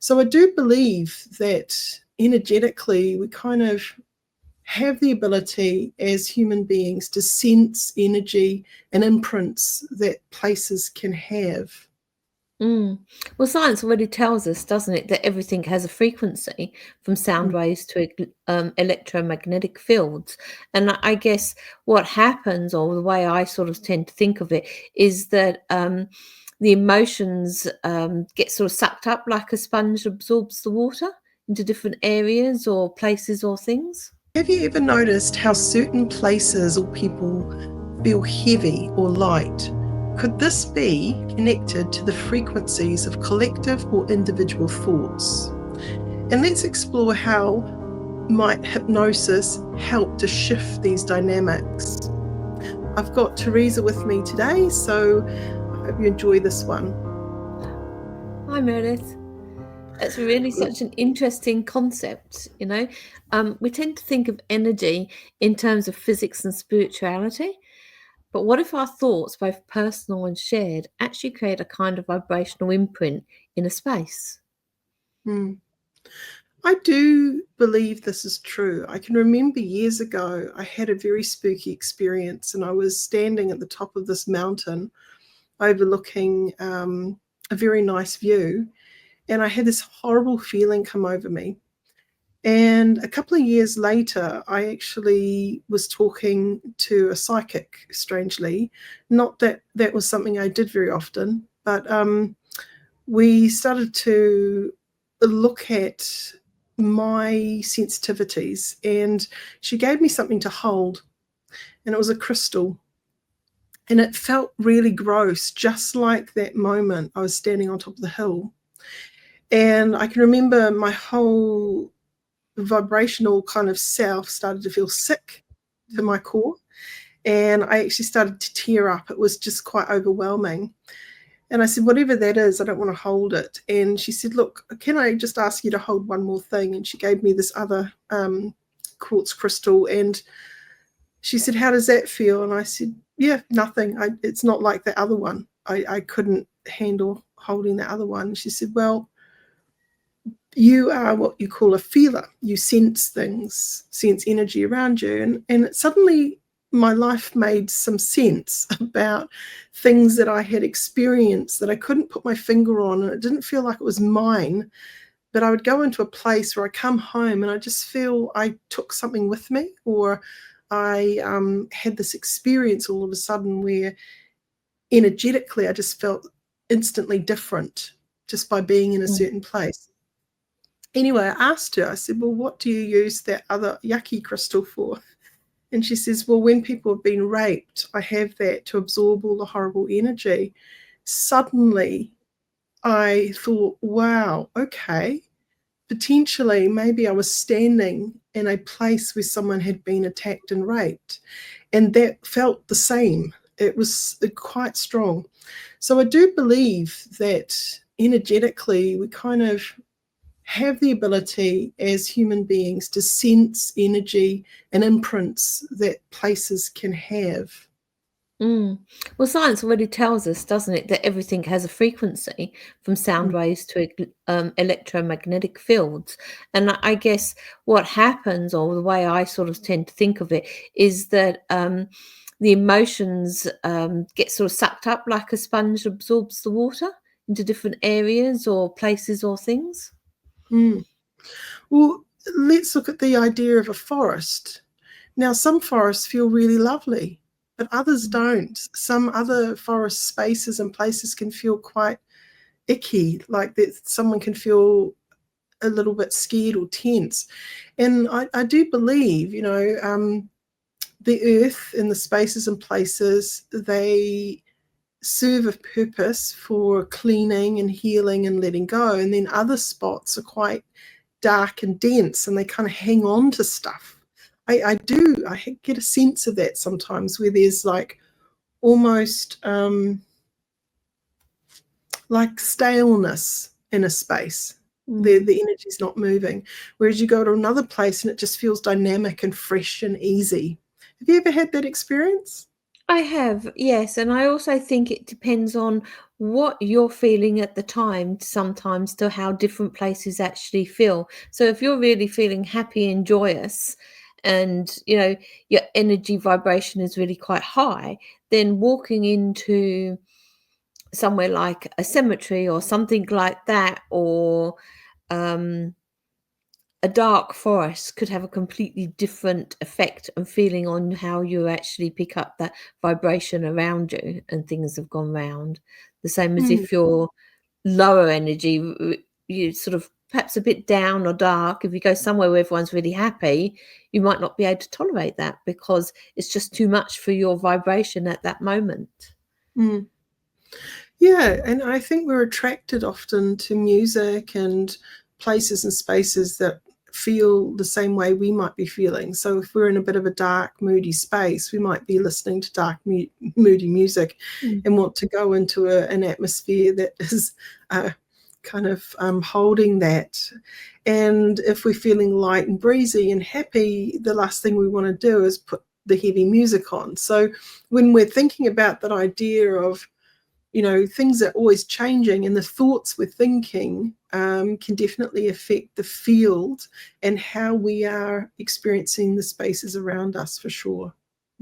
So I do believe that energetically we kind of have the ability as human beings to sense energy and imprints that places can have. Well, science already tells us, doesn't it, that everything has a frequency, from sound waves to electromagnetic fields. And I guess what happens, or the way I sort of tend to think of it, is that the emotions get sort of sucked up like a sponge absorbs the water into different areas or places or things. Have you ever noticed how certain places or people feel heavy or light? Could this be connected to the frequencies of collective or individual thoughts? And let's explore how might hypnosis help to shift these dynamics. I've got Teresa with me today, so I hope you enjoy this one. Hi, Meredith. It's really such an interesting concept, you know. We tend to think of energy in terms of physics and spirituality, but what if our thoughts, both personal and shared, actually create a kind of vibrational imprint in a space? I do believe this is true. I can remember years ago, I had a very spooky experience, and I was standing at the top of this mountain overlooking a very nice view, and I had this horrible feeling come over me. And a couple of years later, I actually was talking to a psychic, strangely. Not that that was something I did very often, but we started to look at my sensitivities, and she gave me something to hold, and it was a crystal. And it felt really gross, just like that moment I was standing on top of the hill. And I can remember my whole vibrational kind of self started to feel sick to my core, and I actually started to tear up. It was just quite overwhelming. And I said, whatever that is, I don't want to hold it. And she said, look, can I just ask you to hold one more thing? And she gave me this other quartz crystal, and she said, how does that feel? And I said, yeah, nothing. It's not like the other one. I couldn't handle holding the other one. She said, well, you are what you call a feeler. You sense things, sense energy around you. And suddenly my life made some sense about things that I had experienced that I couldn't put my finger on, and it didn't feel like it was mine. But I would go into a place where I come home and I just feel I took something with me, or I had this experience all of a sudden where energetically I just felt instantly different just by being in a certain place. Anyway, I asked her, I said, well, what do you use that other yucky crystal for? And she says, well, when people have been raped, I have that to absorb all the horrible energy. Suddenly, I thought, wow, okay, potentially maybe I was standing in a place where someone had been attacked and raped, and that felt the same. It was quite strong. So I do believe that energetically we kind of have the ability as human beings to sense energy and imprints that places can have. Well, science already tells us, doesn't it, that everything has a frequency, from sound waves to electromagnetic fields. And I guess what happens, or the way I sort of tend to think of it, is that the emotions get sort of sucked up like a sponge absorbs the water into different areas or places or things. Well, let's look at the idea of a forest. Now, some forests feel really lovely, but others don't. Some other forest spaces and places can feel quite icky, like that someone can feel a little bit scared or tense. And I do believe, the earth and the spaces and places, they serve a purpose for cleaning and healing and letting go. And then other spots are quite dark and dense, and they kind of hang on to stuff. I get a sense of that sometimes, where there's like almost like staleness in a space. The energy's not moving. Whereas you go to another place and it just feels dynamic and fresh and easy. Have you ever had that experience? I have, yes, and I also think it depends on what you're feeling at the time sometimes to how different places actually feel. So if you're really feeling happy and joyous and, your energy vibration is really quite high, then walking into somewhere like a cemetery or something like that, or um a dark forest could have a completely different effect and feeling on how you actually pick up that vibration around you and things have gone round. The same as Mm, if you're lower energy, you sort of perhaps a bit down or dark. If you go somewhere where everyone's really happy, you might not be able to tolerate that because it's just too much for your vibration at that moment. mm. Yeah, and I think we're attracted often to music and places and spaces that feel the same way we might be feeling. So if we're in a bit of a dark, moody space, we might be listening to dark, moody music Mm. and want to go into an atmosphere that is kind of holding that. And if we're feeling light and breezy and happy, the last thing we want to do is put the heavy music on. So when we're thinking about that idea of things are always changing, and the thoughts we're thinking can definitely affect the field and how we are experiencing the spaces around us, for sure.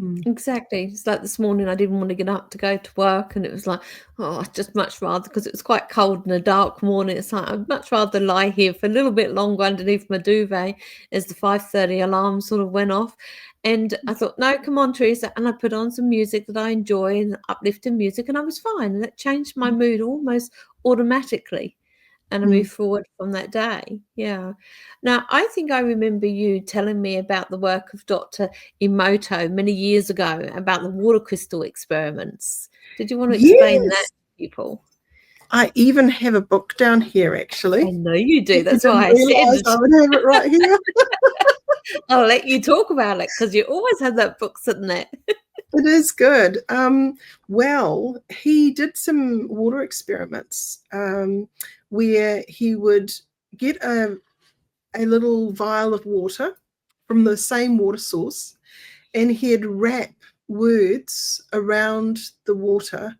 Mm. Exactly. It's like this morning, I didn't want to get up to go to work, and it was like, oh, I'd just much rather, because it was quite cold and a dark morning. It's like I'd much rather lie here for a little bit longer underneath my duvet as the 5:30 alarm sort of went off. And I thought, no, come on, Teresa. And I put on some music that I enjoy and uplifting music, and I was fine. And that changed my mood almost automatically. And I Mm. moved forward from that day. Yeah. Now, I think I remember you telling me about the work of Dr. Emoto many years ago about the water crystal experiments. Did you want to explain that Yes, to people? I even have a book down here, actually. I know you do. If you That's didn't why I realize, said I would have it right here. I'll let you talk about it because you always have that book sitting there. It is good. Well, he did some water experiments where he would get a little vial of water from the same water source, and he'd wrap words around the water,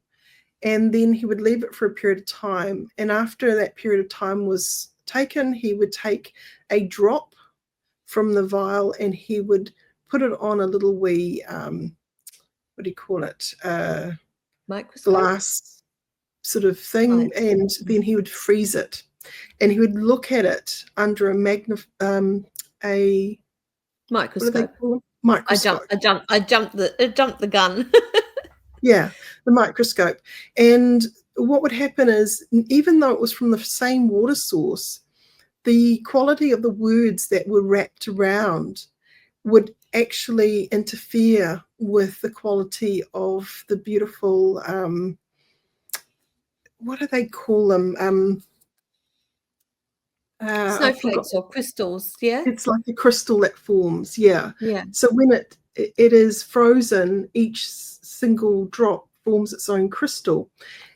and then he would leave it for a period of time. And after that period of time was taken, he would take a drop from the vial and he would put it on a little wee, what do you call it? Microscope? Glass sort of thing, Right. and then he would freeze it, and he would look at it under a what do they Microscope. call it? Microscope. I jumped the gun. Yeah, the microscope. And what would happen is, even though it was from the same water source, the quality of the words that were wrapped around would actually interfere with the quality of the beautiful, what do they call them? I forgot. Snowflakes or crystals, yeah? It's like a crystal that forms, yeah. Yeah. So when it is frozen, each single drop forms its own crystal.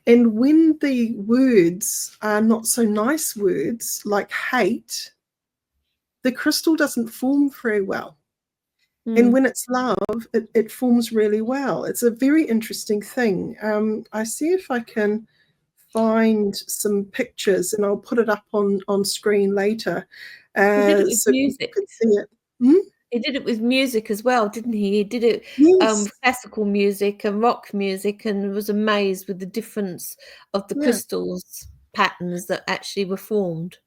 And when the words are not so nice words, like hate, the crystal doesn't form very well. And Mm. when it's love, it forms really well. It's a very interesting thing. I see if I can find some pictures, and I'll put it up on screen later, He did it with so people music. can see it. Hmm? He did it with music as well, didn't he? He did it Yes, with classical music and rock music, and was amazed with the difference of the yeah. crystals patterns that actually were formed.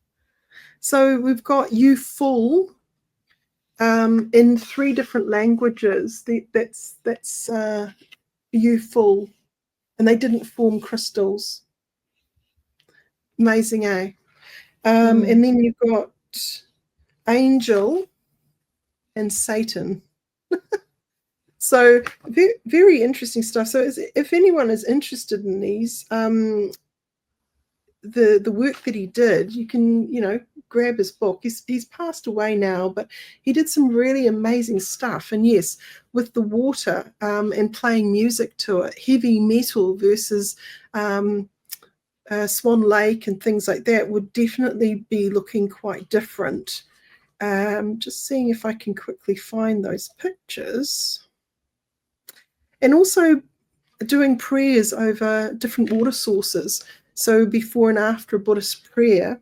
So we've got you full in 3 different languages. That's you full, and they didn't form crystals. Amazing, eh? Mm. And then you've got angel and Satan. So very interesting stuff. So if anyone is interested in these, the work that he did, you can grab his book. He's passed away now, but he did some really amazing stuff. And yes, with the water and playing music to it, heavy metal versus Swan Lake and things like that would definitely be looking quite different. Just seeing if I can quickly find those pictures. And also doing prayers over different water sources. So before and after a Buddhist prayer,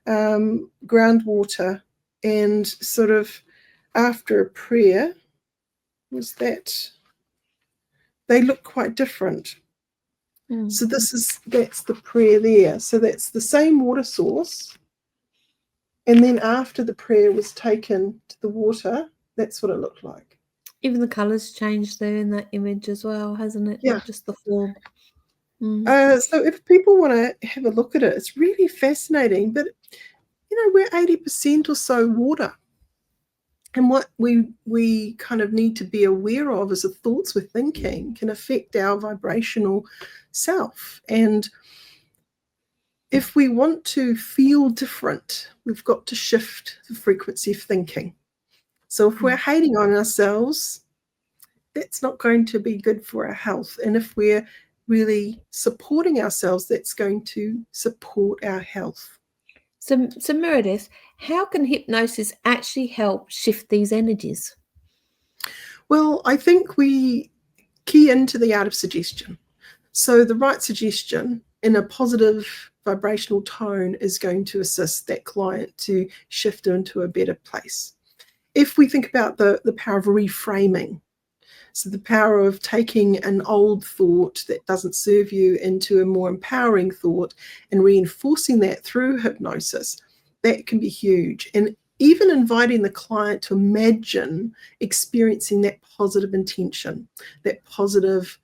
groundwater, and sort of after a prayer, was that they look quite different. So that's the prayer there. So that's the same water source. And then after the prayer was taken to the water, that's what it looked like. Even the colours changed there in that image as well, hasn't it? Yeah. Not just the form. So if people want to have a look at it, it's really fascinating. But, we're 80% or so water. And what we kind of need to be aware of is the thoughts we're thinking can affect our vibrational self. And if we want to feel different, we've got to shift the frequency of thinking. So if we're hating on ourselves, that's not going to be good for our health. And if we're really supporting ourselves, that's going to support our health. So Meredith, how can hypnosis actually help shift these energies? Well, I think we key into the art of suggestion. So the right suggestion in a positive vibrational tone is going to assist that client to shift into a better place. If we think about the power of reframing, so the power of taking an old thought that doesn't serve you into a more empowering thought and reinforcing that through hypnosis, that can be huge. And even inviting the client to imagine experiencing that positive intention, that positive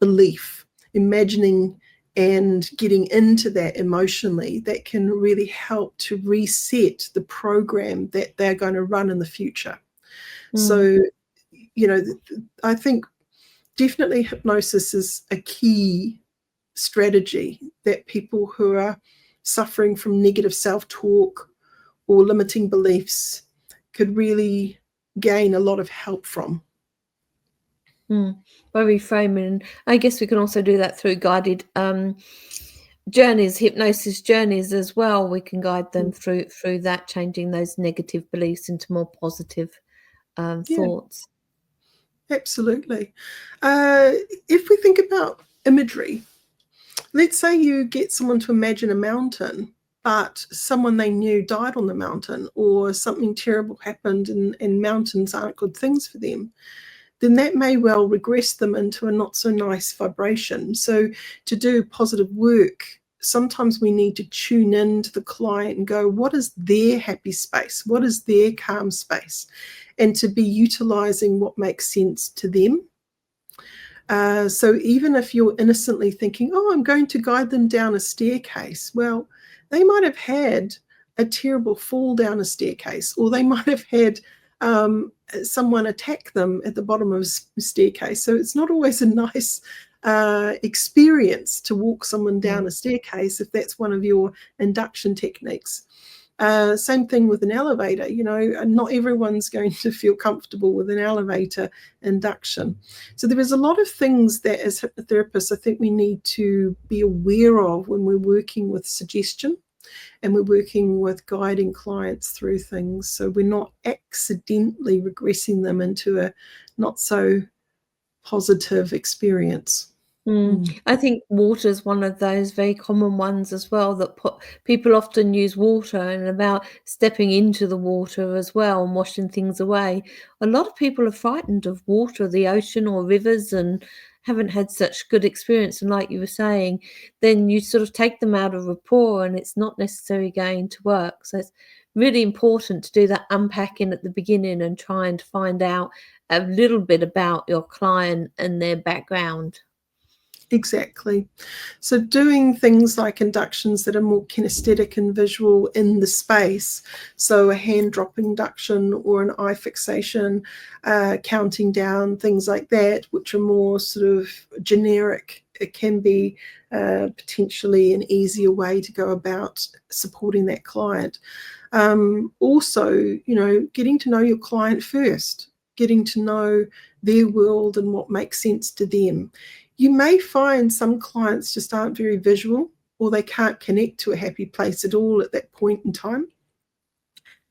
belief, imagining and getting into that emotionally, that can really help to reset the program that they're going to run in the future. So, I think definitely hypnosis is a key strategy that people who are suffering from negative self-talk or limiting beliefs could really gain a lot of help from. By reframing. I guess we can also do that through guided journeys, hypnosis journeys as well. We can guide them through that, changing those negative beliefs into more positive thoughts. Absolutely. If we think about imagery, let's say you get someone to imagine a mountain, but someone they knew died on the mountain, or something terrible happened and mountains aren't good things for them, then that may well regress them into a not so nice vibration. So to do positive work, sometimes we need to tune in to the client and go, what is their happy space? What is their calm space? And to be utilizing what makes sense to them. So even if you're innocently thinking, I'm going to guide them down a staircase, well, they might have had a terrible fall down a staircase, or they might have had someone attack them at the bottom of a staircase. So it's not always a nice experience to walk someone down a staircase if that's one of your induction techniques. Same thing with an elevator. Not everyone's going to feel comfortable with an elevator induction. So there is a lot of things that as hypnotherapists I think we need to be aware of when we're working with suggestion and we're working with guiding clients through things, so we're not accidentally regressing them into a not so positive experience. I think water is one of those very common ones as well, that people often use water, and about stepping into the water as well and washing things away. A lot of people are frightened of water, the ocean or rivers, and haven't had such good experience. And like you were saying, then you sort of take them out of rapport and it's not necessarily going to work. So it's really important to do that unpacking at the beginning and trying to find out a little bit about your client and their background. Exactly. So doing things like inductions that are more kinesthetic and visual in the space, so a hand drop induction or an eye fixation, counting down, things like that, which are more sort of generic. It can be potentially an easier way to go about supporting that client. Also, getting to know your client first, getting to know their world and what makes sense to them. You may find some clients just aren't very visual, or they can't connect to a happy place at all at that point in time.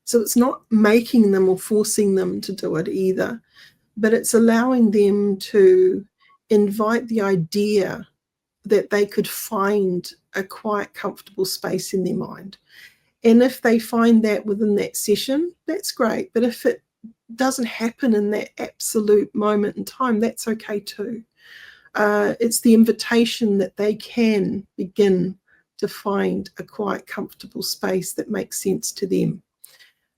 So it's not making them or forcing them to do it either. but it's allowing them to invite the idea that they could find a quiet, comfortable space in their mind. And if they find that within that session, that's great. But if it doesn't happen in that absolute moment in time, that's okay too. It's the invitation that they can begin to find a quiet, comfortable space that makes sense to them.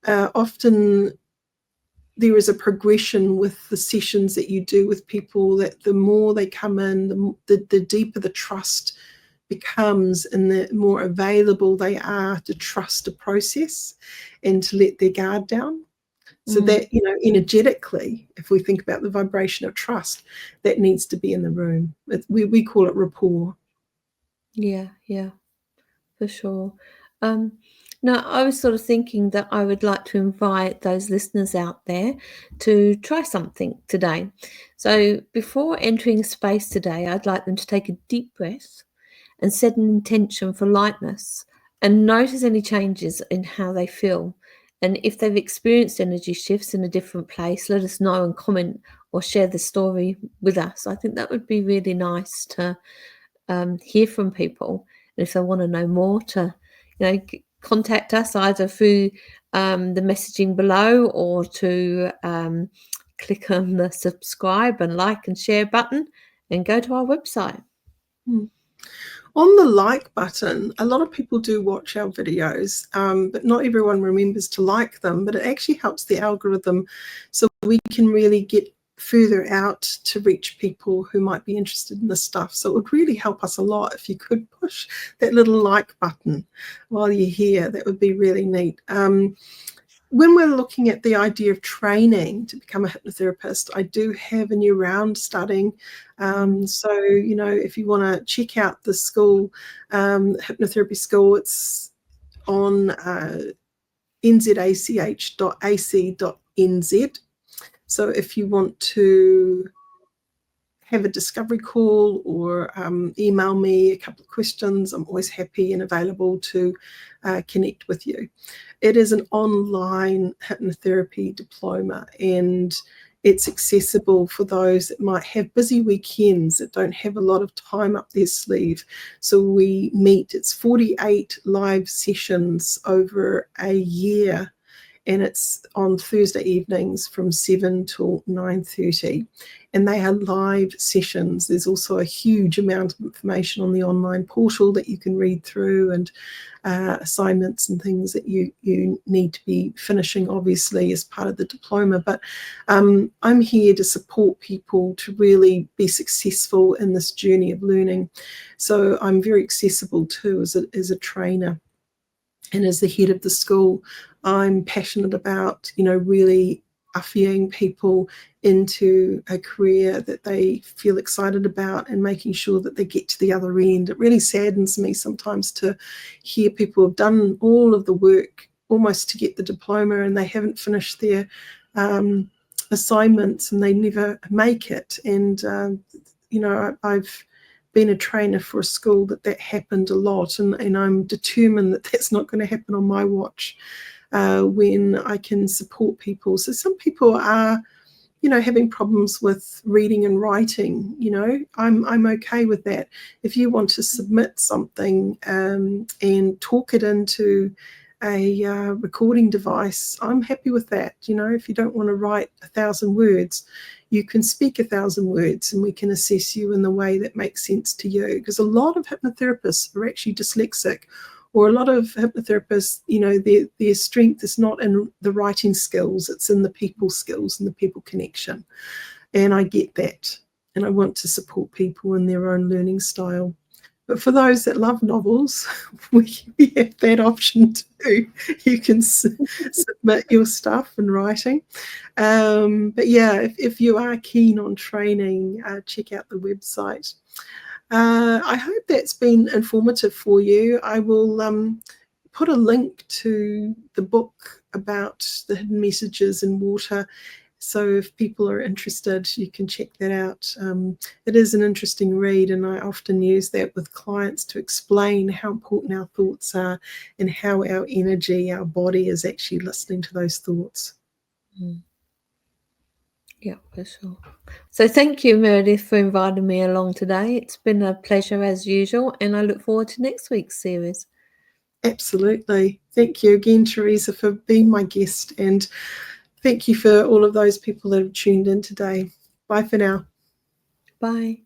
Often there is a progression with the sessions that you do with people, that the more they come in, the deeper the trust becomes, and the more available they are to trust a process and to let their guard down. So that, energetically, if we think about the vibration of trust, that needs to be in the room. We call it rapport. Yeah, for sure. Now, I was sort of thinking that I would like to invite those listeners out there to try something today. So before entering space today, I'd like them to take a deep breath and set an intention for lightness, and notice any changes in how they feel. And if they've experienced energy shifts in a different place, let us know and comment or share the story with us. I think that would be really nice to hear from people. And if they want to know more, to contact us either through the messaging below, or to click on the subscribe and like and share button and go to our website. On the like button, a lot of people do watch our videos, but not everyone remembers to like them. But it actually helps the algorithm, so we can really get further out to reach people who might be interested in this stuff. So it would really help us a lot if you could push that little like button while you're here. That would be really neat. When we're looking at the idea of training to become a hypnotherapist, I do have a new round starting. So, if you want to check out the school, hypnotherapy school, it's on NZACH.ac.nz. So if you want to have a discovery call or email me a couple of questions, I'm always happy and available to connect with you. It is an online hypnotherapy diploma, and it's accessible for those that might have busy weekends, that don't have a lot of time up their sleeve. So we meet, it's 48 live sessions over a year, and it's on Thursday evenings from 7 till 9:30. And they are live sessions. There's also a huge amount of information on the online portal that you can read through, and assignments and things that you need to be finishing, obviously, as part of the diploma. But I'm here to support people to really be successful in this journey of learning. So I'm very accessible too as a trainer. And as the head of the school, I'm passionate about, really affying people into a career that they feel excited about, and making sure that they get to the other end. It really saddens me sometimes to hear people have done all of the work almost to get the diploma, and they haven't finished their assignments, and they never make it. And, I've been a trainer for a school that happened a lot, and I'm determined that that's not going to happen on my watch, when I can support people. So some people are, having problems with reading and writing. I'm okay with that. If you want to submit something and talk it into a recording device, I'm happy with that. If you don't want to write 1,000 words, you can speak 1,000 words, and we can assess you in the way that makes sense to you. Because a lot of hypnotherapists are actually dyslexic, or a lot of hypnotherapists, their strength is not in the writing skills, it's in the people skills and the people connection. And I get that, and I want to support people in their own learning style. But for those that love novels, we have that option too. You can submit your stuff in writing. But yeah, if you are keen on training, check out the website. I hope that's been informative for you. I will put a link to the book about the hidden messages in water. So if people are interested, you can check that out. It is an interesting read, and I often use that with clients to explain how important our thoughts are, and how our energy, our body, is actually listening to those thoughts. Yeah, for sure. So thank you, Meredith, for inviting me along today. It's been a pleasure as usual, and I look forward to next week's series. Absolutely. Thank you again, Teresa, for being my guest, and thank you for all of those people that have tuned in today. Bye for now. Bye.